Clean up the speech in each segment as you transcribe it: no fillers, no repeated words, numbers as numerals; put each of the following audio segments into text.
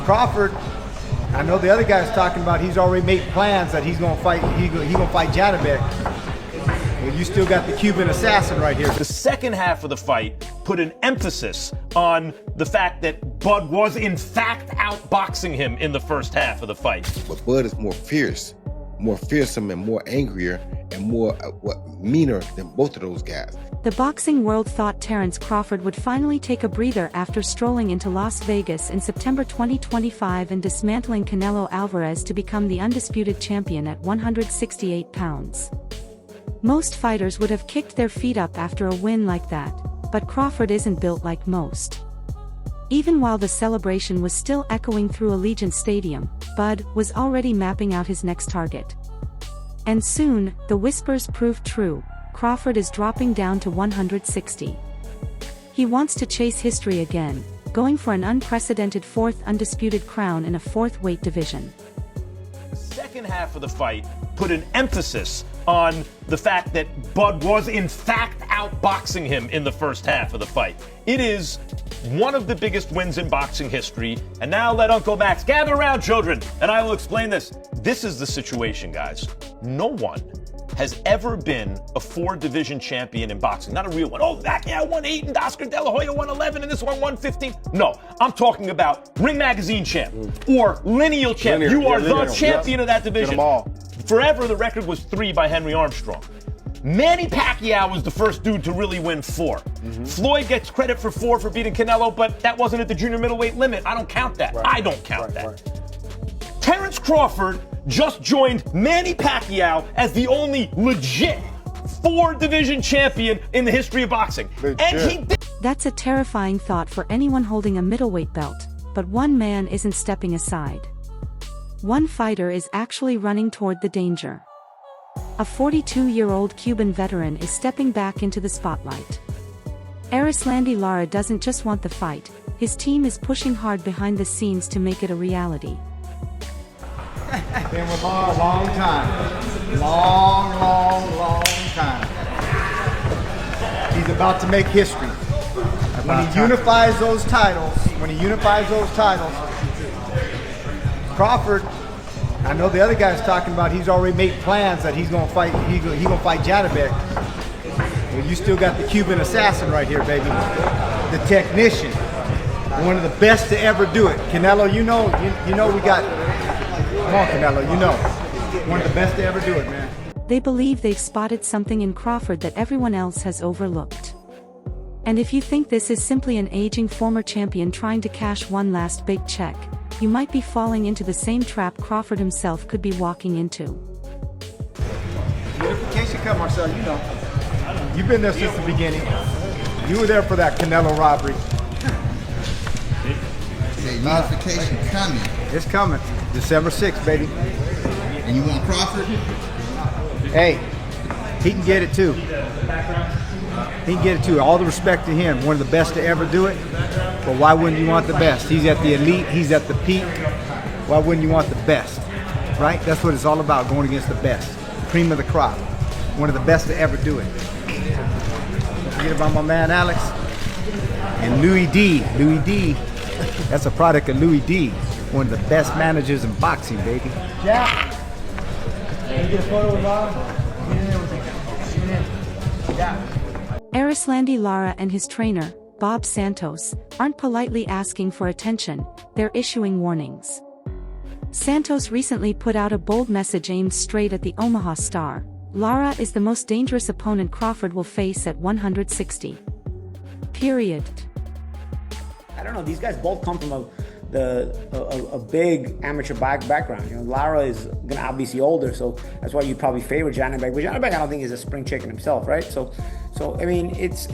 Crawford, I know the other guy's talking about he's already made plans that he's gonna fight. He's gonna fight Janibek. Well, you still got the Cuban assassin right here. The second half of the fight put an emphasis on the fact that Bud was in fact outboxing him in the first half of the fight. But Bud is more fierce, more fearsome, and more angrier, and more meaner than both of those guys. The boxing world thought Terence Crawford would finally take a breather after strolling into Las Vegas in September 2025 and dismantling Canelo Alvarez to become the undisputed champion at 168 pounds. Most fighters would have kicked their feet up after a win like that, but Crawford isn't built like most. Even while the celebration was still echoing through Allegiant Stadium, Bud was already mapping out his next target. And soon, the whispers proved true. Crawford is dropping down to 160. He wants to chase history again, going for an unprecedented fourth undisputed crown in a fourth weight division. The second half of the fight put an emphasis on the fact that Bud was in fact outboxing him in the first half of the fight. It is one of the biggest wins in boxing history. And now let Uncle Max gather around, children, and I will explain this. This is the situation, guys. No one has ever been a four-division champion in boxing. Not a real one. Oh, Pacquiao won 8 and Oscar De La Hoya won 11 and this one won 15. No, I'm talking about Ring Magazine champ or lineal champ. You are the champion of that division. Forever, the record was 3 by Henry Armstrong. Manny Pacquiao was the first dude to really win 4. Floyd gets credit for 4 for beating Canelo, but that wasn't at the junior middleweight limit. I don't count that. I don't count that. Terence Crawford just joined Manny Pacquiao as the only legit 4-division champion in the history of boxing. And he did. That's a terrifying thought for anyone holding a middleweight belt, but one man isn't stepping aside. One fighter is actually running toward the danger. A 42-year-old Cuban veteran is stepping back into the spotlight. Erislandy Lara doesn't just want the fight, his team is pushing hard behind the scenes to make it a reality. Been with Lara a long time. Long time. He's about to make history. When he unifies those titles, Crawford, I know the other guy's talking about he's already made plans that he's gonna fight Janibek. Well, you still got the Cuban assassin right here, baby. The technician. One of the best to ever do it. Canelo, you know we got. Come on, Canelo, you know. One of the best to ever do it, man. They believe they've spotted something in Crawford that everyone else has overlooked. And if you think this is simply an aging former champion trying to cash one last big check, you might be falling into the same trap Crawford himself could be walking into. Unification Cup, Marcel, you know. You've been there since the beginning. You were there for that Canelo robbery. Unification coming. It's coming. December 6th, baby. And you want Crawford? Hey, he can get it too. He can get it too. All the respect to him. One of the best to ever do it. But why wouldn't you want the best? He's at the elite. He's at the peak. Why wouldn't you want the best? Right? That's what it's all about, going against the best. Cream of the crop. One of the best to ever do it. Don't forget about my man Alex. And Louis D. Louis D. That's a product of Louis D. One of the best managers in boxing, baby. Yeah. Can you get a photo with Lara? Yeah. Erislandy Lara and his trainer, Bob Santos, aren't politely asking for attention, they're issuing warnings. Santos recently put out a bold message aimed straight at the Omaha star. Lara is the most dangerous opponent Crawford will face at 160. Period. I don't know, these guys both come from a big amateur background. You know, Lara is gonna obviously older, so that's why you probably favor Janibek. But Janibek, I don't think is a spring chicken himself, right? So I mean, it's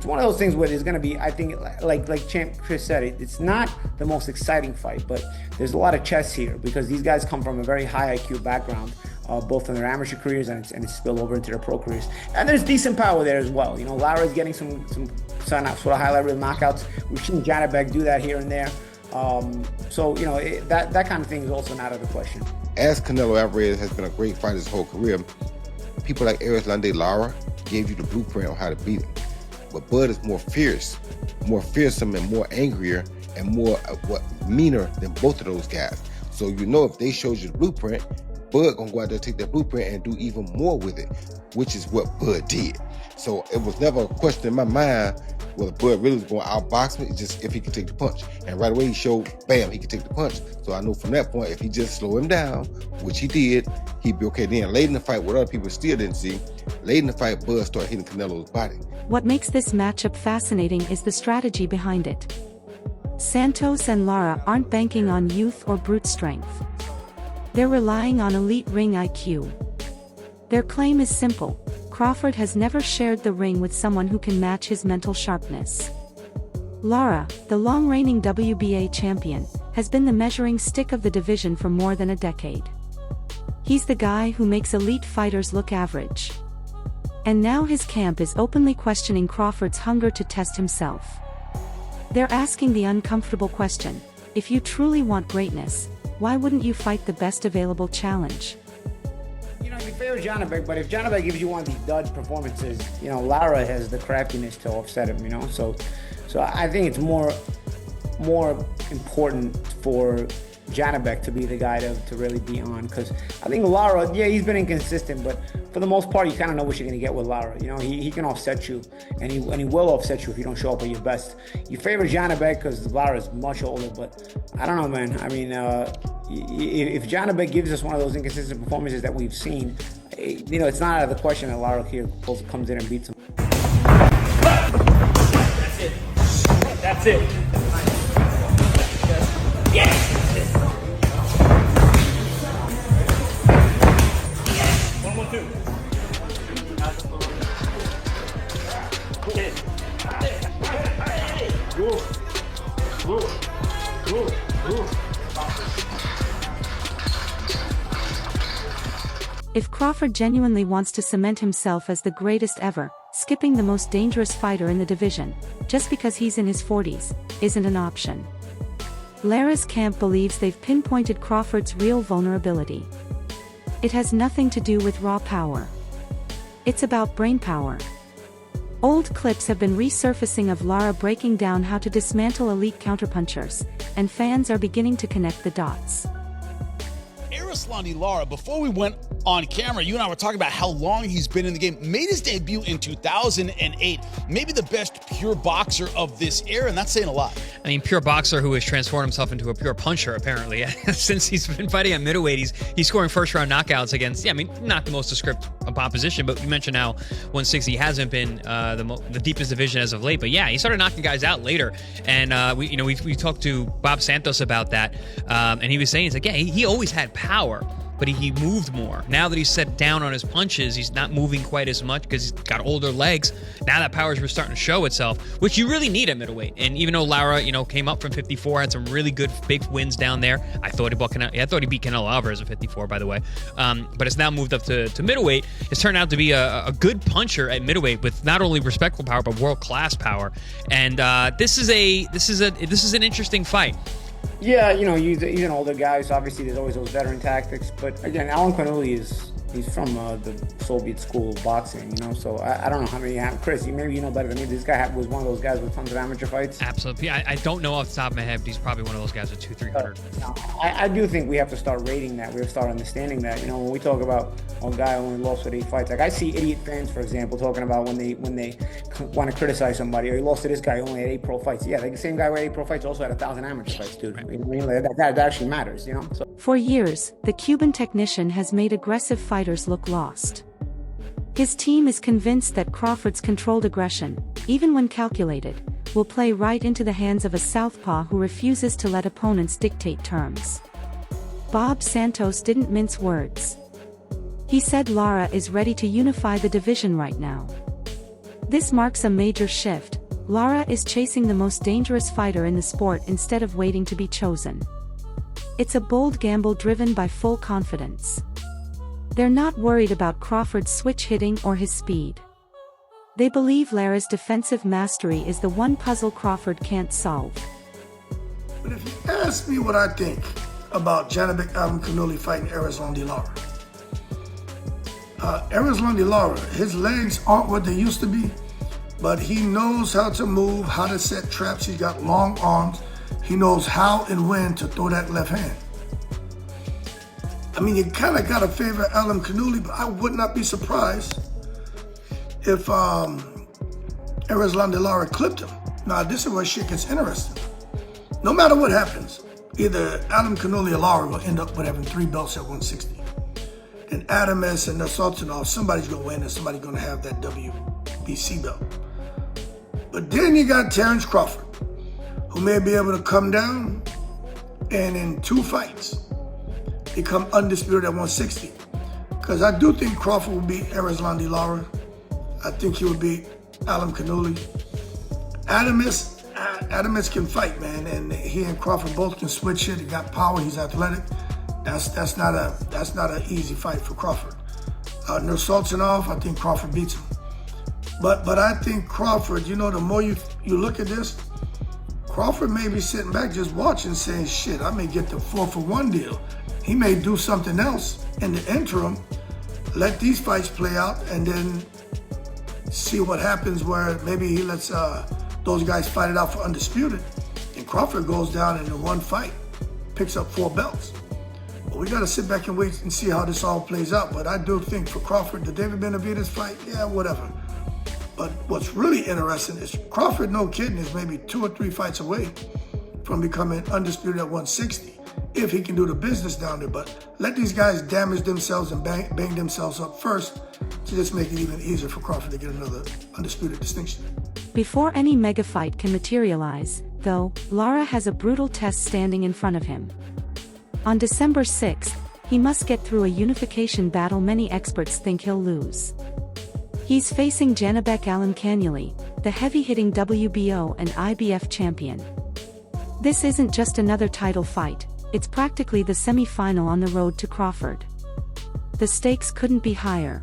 one of those things where there's gonna be, I think, like Champ Chris said, it's not the most exciting fight, but there's a lot of chess here because these guys come from a very high IQ background. Both in their amateur careers and it's spilled over into their pro careers. And there's decent power there as well. You know, Lara is getting some sort of high level knockouts. We've seen Janibek do that here and there. So, you know, that kind of thing is also not out of the question. As Canelo Alvarez has been a great fighter his whole career, people like Erislandy Lara gave you the blueprint on how to beat him. But Bud is more fierce, more fearsome, and more angrier, and more meaner than both of those guys. So you know, if they showed you the blueprint, Bud gonna go out there, take that blueprint, and do even more with it, which is what Bud did. So it was never a question in my mind whether Bud really was going to outbox me. It's just if he could take the punch. And right away he showed, bam, he could take the punch. So I know from that point, if he just slow him down, which he did, he'd be okay. Then late in the fight, what other people still didn't see, late in the fight, Bud started hitting Canelo's body. What makes this matchup fascinating is the strategy behind it. Santos and Lara aren't banking on youth or brute strength. They're relying on elite ring IQ. Their claim is simple: Crawford has never shared the ring with someone who can match his mental sharpness. Lara, the long-reigning WBA champion, has been the measuring stick of the division for more than a decade. He's the guy who makes elite fighters look average. And now his camp is openly questioning Crawford's hunger to test himself. They're asking the uncomfortable question: if you truly want greatness, why wouldn't you fight the best available challenge? You know, you favor Janibek, but if Janibek gives you one of these dud performances, you know, Lara has the craftiness to offset him, you know? So I think it's more important for Janibek to be the guy to really be on, because I think Lara, yeah, he's been inconsistent, but for the most part, you kind of know what you're going to get with Lara. You know, he can offset you, and he will offset you if you don't show up at your best. You favor Janibek because Lara is much older, but I don't know, man. I mean, if Janibek gives us one of those inconsistent performances that we've seen, you know, it's not out of the question that Lara here comes in and beats him. That's it. That's it. Yes! One more, two. If Crawford genuinely wants to cement himself as the greatest ever, skipping the most dangerous fighter in the division, just because he's in his 40s, isn't an option. Lara's camp believes they've pinpointed Crawford's real vulnerability. It has nothing to do with raw power. It's about brain power. Old clips have been resurfacing of Lara breaking down how to dismantle elite counterpunchers, and fans are beginning to connect the dots. Erislandy Lara, before we went on camera, you and I were talking about how long he's been in the game. Made his debut in 2008. Maybe the best pure boxer of this era, and that's saying a lot. I mean, pure boxer who has transformed himself into a pure puncher, apparently. Since he's been fighting at middleweight, he's scoring first-round knockouts against, yeah, I mean, not the most descriptive opposition, but you mentioned how 160 hasn't been the deepest division as of late. But yeah, he started knocking guys out later, and we talked to Bob Santos about that, and he was saying, he's like, yeah, he always had power, but he moved more. Now that he's set down on his punches, he's not moving quite as much because he's got older legs. Now that power's starting to show itself, which you really need at middleweight. And even though Lara, came up from 54, had some really good big wins down there. I thought he beat Canelo Alvarez at 54, by the way. But it's now moved up to middleweight. It's turned out to be a good puncher at middleweight with not only respectable power but world-class power. And this is an interesting fight. Yeah, he's an older guy, so obviously there's always those veteran tactics. But again, Alan Quinolli he's from the Soviet school of boxing, so I don't know how many you have. Chris, maybe you know better than me. This guy was one of those guys with tons of amateur fights. Absolutely. I don't know off the top of my head, but he's probably one of those guys with 200-300. I do think we have to start rating that. We have to start understanding that. When we talk about a guy only lost with 8 fights, like I see idiot fans, for example, talking about when they want to criticize somebody, or he lost to this guy who only had 8 pro fights. Yeah, like the same guy with 8 pro fights also had 1,000 amateur fights, dude. Right. That actually matters, So. For years, the Cuban technician has made aggressive fighters look lost. His team is convinced that Crawford's controlled aggression, even when calculated, will play right into the hands of a southpaw who refuses to let opponents dictate terms. Bob Santos didn't mince words. He said Lara is ready to unify the division right now. This marks a major shift. Lara is chasing the most dangerous fighter in the sport instead of waiting to be chosen. It's a bold gamble driven by full confidence. They're not worried about Crawford's switch hitting or his speed. They believe Lara's defensive mastery is the one puzzle Crawford can't solve. But if you ask me what I think about Janibek Quinolli fighting Erislandy Lara, Erislandy Lara, his legs aren't what they used to be, but he knows how to move, how to set traps. He's got long arms. he knows how and when to throw that left hand. I mean, you kind of got to favor Alan Canuli, but I would not be surprised if Erislandy Lara clipped him. Now, this is where shit gets interesting. No matter what happens, either Adam Canuli or Lara will end up with having 3 belts at 160. And Adamus and Nursultanov, somebody's going to win and somebody's going to have that WBC belt. But then you got Terence Crawford, who may be able to come down and in 2 fights become undisputed at 160. Because I do think Crawford will beat Erislandy Lara. I think he would beat Alan Canuli. Adamus can fight, man, and he and Crawford both can switch it. He got power. He's athletic. That's not an easy fight for Crawford. Nursultanov, I think Crawford beats him. But I think Crawford, you know, the more you look at this, Crawford may be sitting back just watching, saying, "Shit, I may get the 4-for-1 deal." He may do something else in the interim, let these fights play out, and then see what happens where maybe he lets those guys fight it out for undisputed, and Crawford goes down and in 1 fight picks up 4 belts. But we got to sit back and wait and see how this all plays out. But I do think for Crawford, the David Benavidez fight, yeah, whatever. But what's really interesting is Crawford, no kidding, is maybe 2 or 3 fights away from becoming undisputed at 160 if he can do the business down there. But let these guys damage themselves and bang themselves up first to just make it even easier for Crawford to get another undisputed distinction. Before any mega fight can materialize, though, Lara has a brutal test standing in front of him. On December 6th, he must get through a unification battle many experts think he'll lose. He's facing Janibek Alimkhanuly, the heavy-hitting WBO and IBF champion. This isn't just another title fight, it's practically the semi-final on the road to Crawford. The stakes couldn't be higher.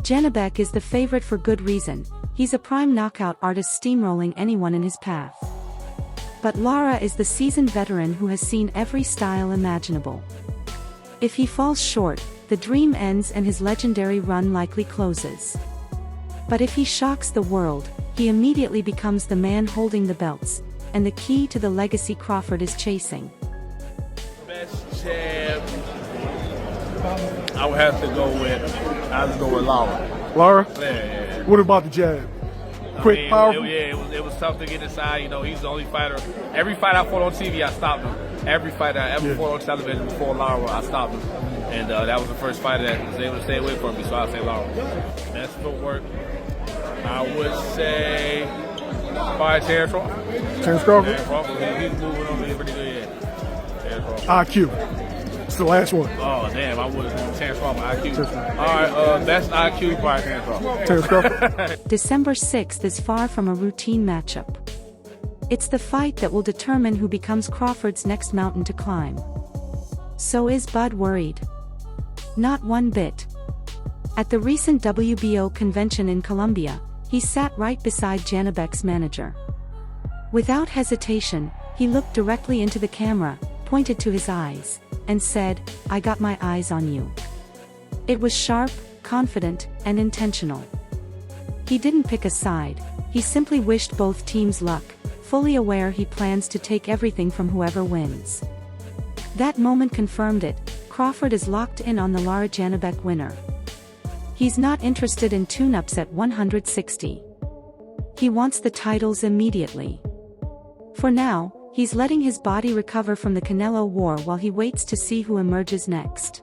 Janibek is the favorite for good reason. He's a prime knockout artist steamrolling anyone in his path. But Lara is the seasoned veteran who has seen every style imaginable. If he falls short, the dream ends and his legendary run likely closes. But if he shocks the world, he immediately becomes the man holding the belts, and the key to the legacy Crawford is chasing. Best jab, I would have to go with Lara. Lara? Yeah. What about the jab? Quick, powerful? It was tough to get inside. You know, he's the only fighter. Every fight I fought on TV, I stopped him. Every fight I ever fought on television before Lara, I stopped him. And that was the first fighter that was able to stay away from me, so I'll say Lara. Best footwork, I would say by Terence Crawford. Terence Crawford? Terence Crawford, he's moving on me pretty good, yeah. Terence Crawford. IQ. It's the last one. Oh, damn, I would have Terence Crawford, IQ. All right, best IQ by Terence Crawford. Terence Crawford. December 6th is far from a routine matchup. It's the fight that will determine who becomes Crawford's next mountain to climb. So is Bud worried? Not one bit. At the recent WBO convention in Colombia, he sat right beside Janibek's manager. Without hesitation, he looked directly into the camera, pointed to his eyes, and said, "I got my eyes on you." It was sharp, confident, and intentional. He didn't pick a side, he simply wished both teams luck, fully aware he plans to take everything from whoever wins. That moment confirmed it. Crawford is locked in on the Lara Janibek winner. He's not interested in tune-ups at 160. He wants the titles immediately. For now, he's letting his body recover from the Canelo War while he waits to see who emerges next.